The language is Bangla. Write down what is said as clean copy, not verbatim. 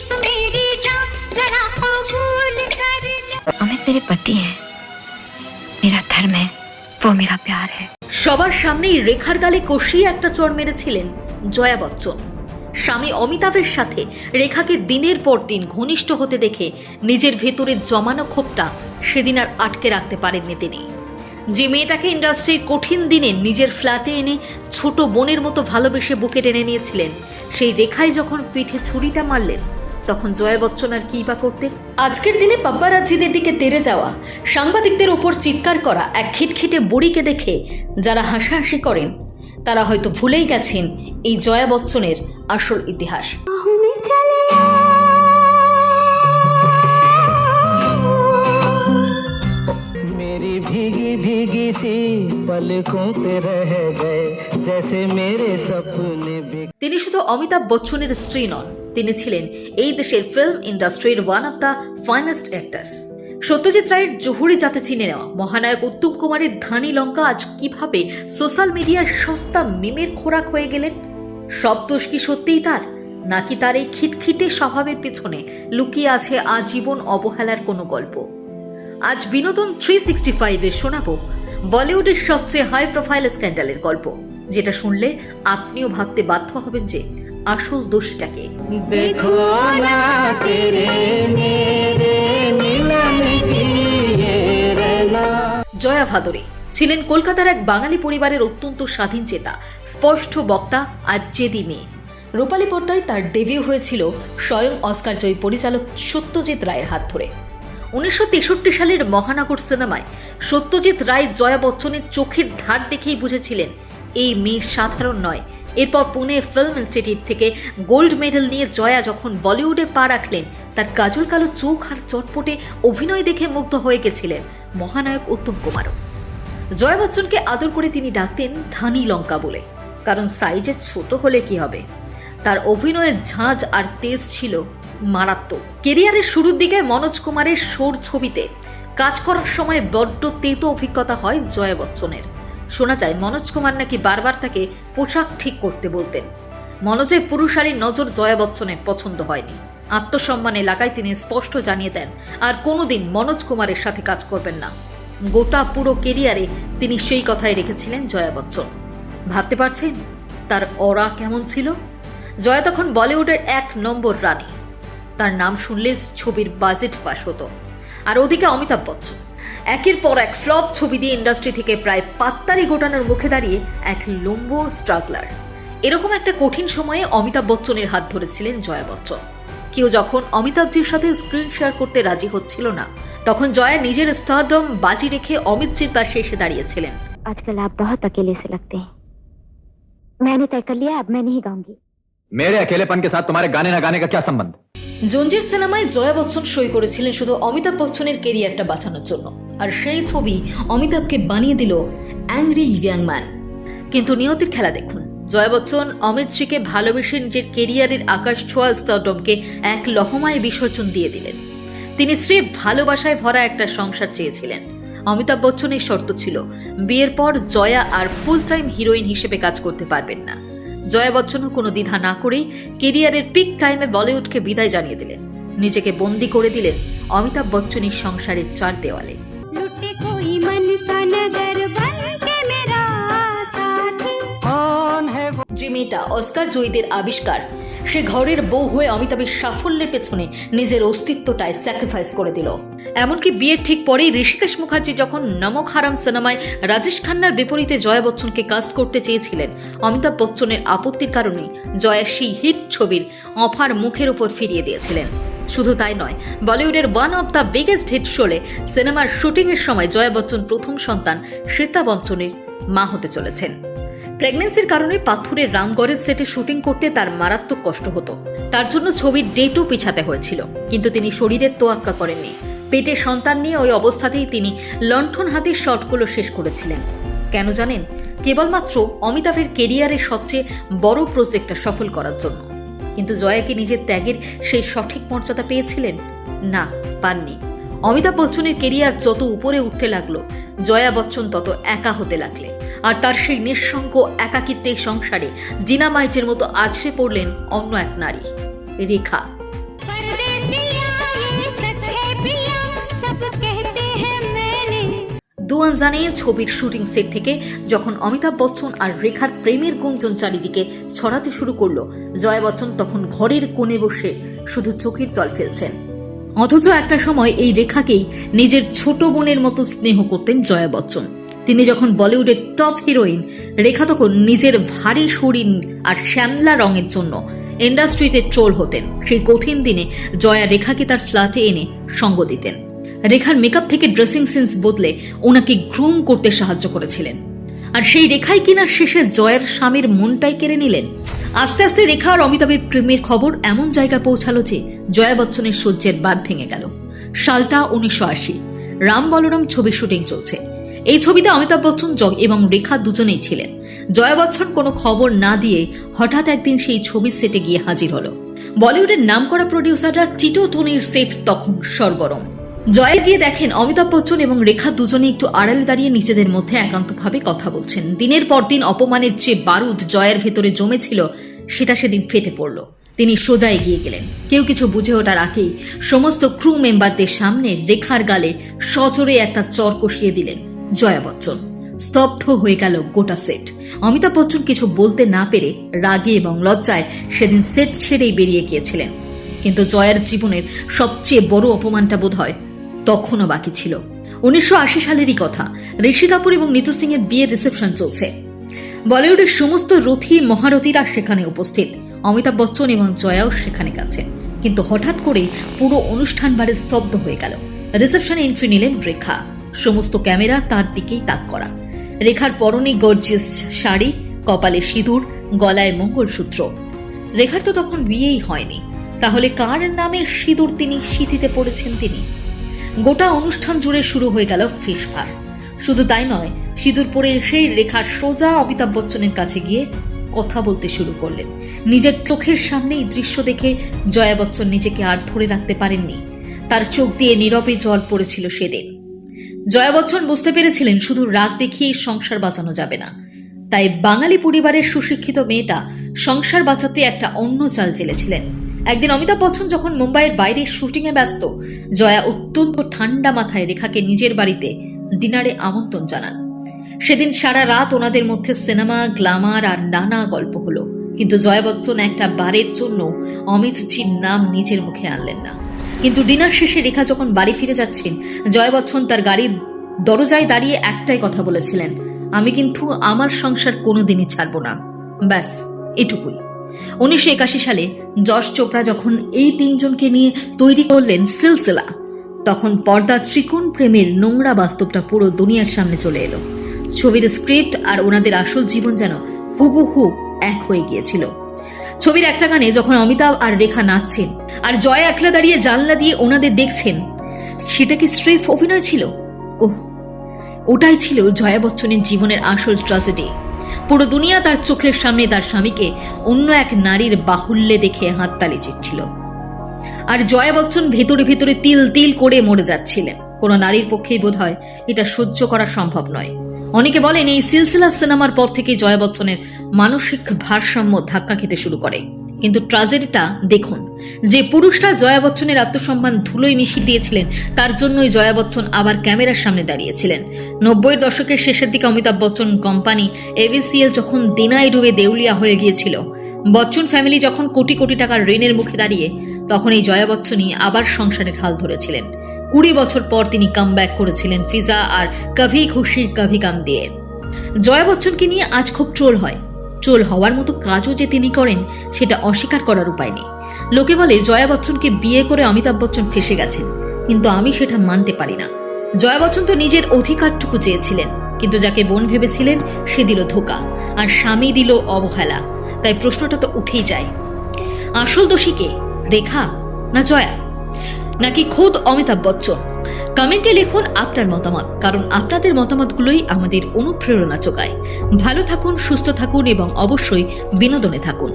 इश्क मेरी जान जरा कबूल कर ले। अमित मेरे पति हैं, मेरा धर्म है, वो मेरा प्यार है। সবার সামনেই রেখার গালে কষিয়ে একটা চড় মেরেছিলেন জয়া বচ্চন। স্বামী অমিতাভের সাথে রেখাকে দিনের পর দিন ঘনিষ্ঠ হতে দেখে নিজের ভেতরে জমানো ক্ষোভটা সেদিন আর আটকে রাখতে পারেননি তিনি। যে মেয়েটাকে ইন্ডাস্ট্রির কঠিন দিনে নিজের ফ্ল্যাটে এনে ছোট বোনের মতো ভালোবেসে বুকে টেনে নিয়েছিলেন, সেই রেখাই যখন পিঠে ছুরিটা মারলেন তখন জয়া বচ্চন আর কী বা করতেন? আজকের দিনে পাপ্পারাজ্জিদের দিকে তেড়ে যাওয়া, সাংবাদিকদের ওপর চিৎকার করা এক খিটখিটে বুড়িকে দেখে যারা হাসাহাসি করেন তারা হয়তো ভুলেই গেছেন এই জয়া বচ্চনের আসল ইতিহাস। मेरी भीगी भीगी सी पलकों पे रह गए जैसे मेरे सपने। তিনি শুধু অমিতাভ বচ্চনের স্ত্রী নন, তিনি ছিলেন এই দেশের ফিল্ম ইন্ডাস্ট্রির one of the finest actors. Satyajit রায়ের জহুরি জাতে চিনে নেওয়া মহানায়ক উত্তম কুমারের ধানি লঙ্কা আজ কিভাবে সোশ্যাল মিডিয়ার সস্তা মিমের খোরাক হয়ে গেলেন? সব দোষ কি সত্যিই তার, নাকি তার এই খিটখিটে স্বভাবের পেছনে লুকিয়ে আছে আজীবন অবহেলার কোনো গল্প? আজ বিনোদন 365-এ শোনাবো বলিউডের সবচেয়ে হাই প্রোফাইল স্ক্যান্ডালের গল্প, যেটা শুনলে আপনিও ভাবতে বাধ্য হবেন যে আসল দোষটাকে। देखो ना तेरे मेरे मिलन की ये रना। জয়া ভাদুরী ছিলেন কলকাতার এক বাঙালি পরিবারের অত্যন্ত স্বাধীন চেতা, স্পষ্ট বক্তা আর জেদি মেয়ে। রূপালী পর্দায় তার ডেবিউ হয়েছিল স্বয়ং অস্কার জয়ী পরিচালক সত্যজিৎ রায়ের হাত ধরে। 1963 সালের মহানগর সিনেমায় সত্যজিৎ রায় জয়া বচ্চনের চোখের ধার দেখেই বুঝেছিলেন এই মেয়ে সাধারণ নয়। এরপর পুনে ফিল্ম ইনস্টিটিউট থেকে গোল্ড মেডেল নিয়ে জয়া যখন বলিউডে পা রাখলেন, তার কাজল কালো চোখ আর চটপটে অভিনয় দেখে মুগ্ধ হয়ে গেছিলেন মহানায়ক উত্তম কুমারও। জয়া বচ্চনকে আদর করে তিনি ডাকতেন ধানি লঙ্কা বলে, কারণ সাইজে ছোট হলে কি হবে, তার অভিনয়ের ঝাঁজ আর তেজ ছিল মারাত্মক। কেরিয়ারের শুরুর দিকে মনোজ কুমারের শোর ছবিতে কাজ করার সময় বড্ড তেতো অভিজ্ঞতা হয় জয়া বচ্চনের। শোনা যায় মনোজ কুমার নাকি বারবার তাকে পোশাক ঠিক করতে বলতেন। মনোজের পুরুষালী নজর জয়া বচ্চনের পছন্দ হয়নি। আত্মসম্মান এলাকায় তিনি স্পষ্ট জানিয়ে দেন আর কোনোদিন মনোজ কুমারের সাথে কাজ করবেন না। গোটা পুরো কেরিয়ারে তিনি সেই কথাই রেখেছিলেন জয়া বচ্চন। ভাবতে পারছেন তার অরা কেমন ছিল? জয়া তখন বলিউডের 1 নম্বর রানী। তার নাম শুনলে ছবির বাজেট পাস হতো। আর ওদিকে অমিতাভ বচ্চন একের পর এক ফ্লপ ছবি দিয়ে ইন্ডাস্ট্রি থেকে প্রায় পাত্তারি গোটানোর মুখে দাঁড়িয়ে এক লম্ব স্ট্রাগলার। এরকম একটা কঠিন সময়ে অমিতাভ বচ্চনের হাত ধরেছিলেন জয়া বচ্চন। কেউ যখন অমিতাভজির সাথে স্ক্রিন শেয়ার করতে রাজি হচ্ছিল না, তখন জয়া নিজের স্টারডম বাজি রেখে অমিতজির পাশে এসে দাঁড়িয়েছিলেন। आजकल आप बहुत अकेले से लगते हैं, मैंने तय कर लिया अब मैं नहीं गाऊंगी। मेरे अकेलेपन के साथ तुम्हारे गाने ना गाने का क्या संबंध? জঞ্জির সিনেমায় জয়া বচ্চন সই করেছিলেন শুধু অমিতাভ বচ্চনের কেরিয়ারটা বাঁচানোর জন্য, আর সেই ছবি অমিতাভকে বানিয়ে দিল অ্যাংরি ইয়াং ম্যান। কিন্তু নিয়তির খেলা দেখুন, জয়া বচ্চন অমিতজিকে ভালোবেসে নিজের কেরিয়ারের আকাশ ছোঁয়া স্টারডমকে এক লহমায় বিসর্জন দিয়ে দিলেন। তিনি স্রেফ ভালোবাসায় ভরা একটা সংসার চেয়েছিলেন। অমিতাভ বচ্চনের শর্ত ছিল বিয়ের পর জয়া আর ফুল টাইম হিরোইন হিসেবে কাজ করতে পারবেন না। জয়া বচ্চনও কোনো দ্বিধা না করেই কেরিয়ারের পিক টাইমে বলিউডকে বিদায় জানিয়ে দিলেন। নিজেকে বন্দী করে দিলেন অমিতাভ বচ্চনের সংসারের 4 দেওয়ালে। যে মেয়েটা অস্কার জয়ীদের আবিষ্কার, সে ঘরের বউ হয়ে অমিতাভের সাফল্যের পেছনে নিজের অস্তিত্বটাই স্যাক্রিফাইস করে দিল। এমনকি বিয়ের ঠিক পরেই ঋষিকেশ মুখার্জি যখন নমক হারাম সিনেমায় রাজেশ খান্নার বিপরীতে জয়া বচ্চনকে কাস্ট করতে চেয়েছিলেন, অমিতাভ বচ্চনের আপত্তির কারণে জয়া সেই হিট ছবির অফার মুখের উপর ফিরিয়ে দিয়েছিলেন। শুধু তাই নয়, বলিউডের one of the biggest hit Sholay সিনেমার শুটিংয়ের সময় জয়া বচ্চন প্রথম সন্তান শ্বেতা বচ্চনের মা হতে চলেছেন। প্রেগন্যান্সির কারণে পাথরের রামগড়ের সেটে শুটিং করতে তার মারাত্মক কষ্ট হতো। তার জন্য ছবির ডেটও পিছাতে হয়েছিল, কিন্তু তিনি শরীরের তোয়াক্কা করেননি। পেটে সন্তান নিয়ে ওই অবস্থাতেই তিনি লণ্ঠন হাতে শটগুলো শেষ করেছিলেন। কেন জানেন? কেবলমাত্র অমিতাভের কেরিয়ারের সবচেয়ে বড় প্রজেক্টটা সফল করার জন্য। কিন্তু জয়া কি নিজের ত্যাগের সেই সঠিক মর্যাদা পেয়েছিলেন? না, পাননি। অমিতাভ বচ্চনের কেরিয়ার যত উপরে উঠতে লাগলো, জয়া বচ্চন তত একা হতে লাগলেন। আর তার সেই নিঃসঙ্গ একাকিত্বের সংসারে ডিনামাইটের মতো আছড়ে পড়লেন অন্য এক নারী, রেখা। कहते हैं मैंने দুয়ান জানে ছবির শুটিং সেট থেকে যখন অমিতাভ বচ্চন আর রেখার প্রেমের গুঞ্জন চারিদিকে ছড়াতে শুরু করলো, জয়া বচ্চন তখন ঘরের কোণে বসে শুধু চোখের জল ফেলছেন। অথচ একটা সময় এই রেখাকেই নিজের ছোট বোনের মতো স্নেহ করতেন জয়া বচ্চন। তিনি যখন বলিউডের টপ হিরোইন, রেখা তখন নিজের ভারী শরীর আর শ্যামলা রঙের জন্য ইন্ডাস্ট্রিতে ট্রোল হতেন। সেই কঠিন দিনে জয়া রেখাকে তার ফ্ল্যাটে এনে সঙ্গ দিতেন। রেখার মেকআপ থেকে ড্রেসিং সেন্স বদলে ওনাকে গ্রুম করতে সাহায্য করেছিলেন। আর সেই রেখাই কিনা শেষে জয়ের স্বামীর মনটাই কেড়ে নিলেন। আস্তে আস্তে রেখা আর অমিতাভের প্রেমের খবর এমন জায়গায় পৌঁছালো যে জয়া বচ্চনের সহ্যের বাঁধ ভেঙে গেল। সালটা 1980, রাম বলরাম ছবির শুটিং চলছে। এই ছবিতে অমিতাভ বচ্চন এবং রেখা দুজনেই ছিলেন। জয়া বচ্চন কোনো খবর না দিয়ে হঠাৎ একদিন সেই ছবির সেটে গিয়ে হাজির হলো। বলিউডের নামকরা প্রডিউসাররা টিটো টনির সেট তখন সরগরম। জয়া গিয়ে দেখেন অমিতাভ বচ্চন এবং রেখা দুজনে একটু আড়ালে দাঁড়িয়ে নিজেদের মধ্যে একান্তভাবে কথা বলছেন। দিনের পর দিন অপমানের যে বারুদ জয়ের ভেতরে জমেছিল সেটা সেদিন ফেটে পড়ল। তিনি সোজা এগিয়ে গেলেন। কেউ কিছু বুঝে ওঠার আগেই সমস্ত ক্রু মেম্বারদের সামনে রেখার গালে সজোরে একটা চর কষিয়ে দিলেন জয়া বচ্চন। স্তব্ধ হয়ে গেল গোটা সেট। অমিতাভ বচ্চন কিছু বলতে না পেরে রাগে এবং লজ্জায় সেদিন সেট ছেড়েই বেরিয়ে গিয়েছিলেন। কিন্তু জয়ার জীবনের সবচেয়ে বড় অপমানটা বোধহয় তখনও বাকি ছিল। 1980 সালেরই কথা। ঋষি কাপুর এবং নিতু সিং এর বিয়ের রিসেপশন চলছে। বলিউডের সমস্ত রথী মহারথীরা সেখানে উপস্থিত। অমিতাভ বচ্চন এবং জয়াও সেখানে গেছেন। কিন্তু হঠাৎ করে পুরো অনুষ্ঠান বাড়ি স্তব্ধ হয়ে গেল। রিসেপশনে এন্ট্রি নিলেন রেখা। সমস্ত ক্যামেরা তার দিকেই তাক করা। রেখার পরনে গর্জিয়াস শাড়ি, কপালে সিঁদুর, গলায় মঙ্গলসূত্র। রেখার তো তখন বিয়েই হয়নি, তাহলে কার নামে সিঁদুর তিনি সিঁথিতে পড়েছেন তিনি? গোটা অনুষ্ঠান জুড়ে শুরু হয়ে গেল ফিসফার। শুধু তাই নয়, সিঁদুর পরে এসেই রেখা সোজা অমিতাভ বচ্চনের কাছে গিয়ে কথা বলতে শুরু করলেন। নিজের চোখের সামনেই দৃশ্য দেখে জয়া বচ্চন নিজেকে আর ধরে রাখতে পারেননি। তার চোখ দিয়ে নীরবে জল পড়েছিল সেদিন। জয়া বচ্চন বুঝতে পেরেছিলেন শুধু রাগ দেখিয়ে সংসার বাঁচানো যাবে না। তাই বাঙালি পরিবারের সুশিক্ষিত মেয়েটা সংসার বাঁচাতে একটা অন্য চাল চেলেছিলেন। একদিন অমিতাভ বচ্চন যখন মুম্বাইয়ের বাইরে শুটিং এ ব্যস্ত, জয়া অত্যন্ত ঠান্ডা মাথায় রেখাকে নিজের বাড়িতে ডিনারে আমন্ত্রণ জানান। সেদিন সারা রাত ওনাদের মধ্যে সিনেমা, গ্ল্যামার আর নানা গল্প হলো। কিন্তু জয়া বচ্চন একটা বারের জন্য অমিতজির নাম নিজের মুখে আনলেন না। কিন্তু ডিনার শেষে রেখা যখন বাড়ি ফিরে যাচ্ছেন, জয়া বচ্চন তার গাড়ির দরজায় দাঁড়িয়ে একটাই কথা বলেছিলেন, আমি কিন্তু আমার সংসার কোনোদিনই ছাড়বো না। ব্যাস এটুকুই। 1981 সালে যশ চোপড়া যখন এই তিনজনকে নিয়ে তৈরি করলেন সিলসিলা, তখন পর্দা ত্রিকোণ প্রেমের নোংরা বাস্তবটা পুরো দুনিয়ার সামনে চলে এলো। ছবির স্ক্রিপ্ট আর ওনাদের আসল জীবন যেন হুবহু এক হয়ে গিয়েছিল। ছবির একটা গানে যখন অমিতাভ আর রেখা নাচছেন আর জয়া একলা দাঁড়িয়ে জানলা দিয়ে ওনাদের দেখছেন, সেটা কি স্রেফ অভিনয় ছিল? ওহ, ওটাই ছিল জয়া বচ্চনের জীবনের আসল ট্র্যাজেডি। পুরো দুনিয়া তার চোখের সামনে তার স্বামীকে অন্য এক নারীর বাহুল্যে দেখে হাততালি চিটছিল। আর জয়া বচ্চন ভেতরে ভেতরে তিল তিল করে মরে যাচ্ছিলেন। কোন নারীর পক্ষেই বোধহয় এটা সহ্য করা সম্ভব নয়। অনেকে বলেন এই সিলসিলা সিনেমার পর থেকে জয়া বচ্চনের মানসিক ভারসাম্য ধাক্কা খেতে শুরু করে। কিন্তু ট্র্যাজেডিটা দেখুন, যে পুরুষরা জয়া বচ্চনের আত্মসম্মান ধুলোয় মিশিয়ে দিয়েছিলেন, তার জন্যই জয়া বচ্চন আবার ক্যামেরার সামনে দাঁড়িয়েছিলেন। 90-এর দশকের শেষের দিকে অমিতাভ বচ্চন কোম্পানি এভিসিএল যখন দিনায় ডুবে দেউলিয়া হয়ে গিয়েছিল, বচ্চন ফ্যামিলি যখন কোটি কোটি টাকার ঋণের মুখে দাঁড়িয়ে, তখন এই জয়া বচ্চনই আবার সংসারের হাল ধরেছিলেন। 20 বছর পর তিনি কামব্যাক করেছিলেন ফিজা আর কভি খুশি কভি গাম দিয়ে। জয়া বচ্চনকে নিয়ে আজ খুব ট্রোল হয়। ট্রোল হওয়ার মতো কাজও যে তিনি করেন সেটা অস্বীকার করার উপায় নেই। লোকে বলে জয়া বচ্চনকে বিয়ে করে অমিতাভ বচ্চন ফেসে গেছেন, কিন্তু আমি সেটা মানতে পারি না। জয়া বচ্চন তো নিজের অধিকারটুকু চেয়েছিলেন, কিন্তু যাকে বোন ভেবেছিলেন সে দিল ধোঁকা, আর স্বামী দিল অবহেলা। তাই প্রশ্নটা তো উঠেই যায়, আসল দোষী কে, রেখা না জয়া, নাকি খোদ অমিতাভ বচ্চন? কমেন্টে লিখুন আপনার মতামত, কারণ আপনাদের মতামতগুলোই আমাদের অনুপ্রেরণা যোগায়। ভালো থাকুন, সুস্থ থাকুন এবং অবশ্যই বিনোদনে থাকুন।